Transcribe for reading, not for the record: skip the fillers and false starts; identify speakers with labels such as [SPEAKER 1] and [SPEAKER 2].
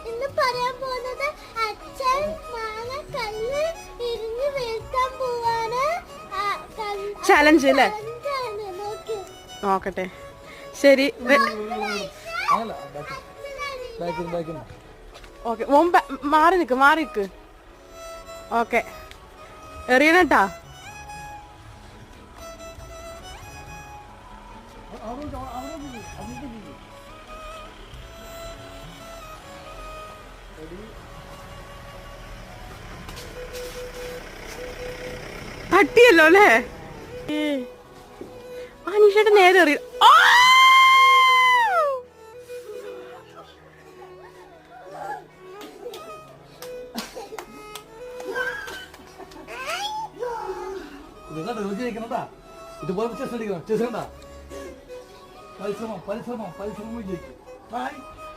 [SPEAKER 1] ഇന്ന് പറയാൻ പോകുന്നത് അച്ഛൻ മാങ്ങ കല്ല് ഇരിഞ്ഞ് വീഴ്ത്താൻ പോവാണ്.
[SPEAKER 2] ചലഞ്ച് അല്ലേ? നോക്കട്ടെ. ശരി, ഓക്കെ. മാറി നിക്ക്. ഓക്കെ, എറിയണട്ടാ. തട്ടിയല്ലോ അല്ലേ? അനീഷേട്ടൻ നേരെ എറിയ.
[SPEAKER 3] ഇതുപോലെ ചെസ് അടിക്കണം. ചെസ് കണ്ടാ? പരിശ്രമം വിജയിക്കും.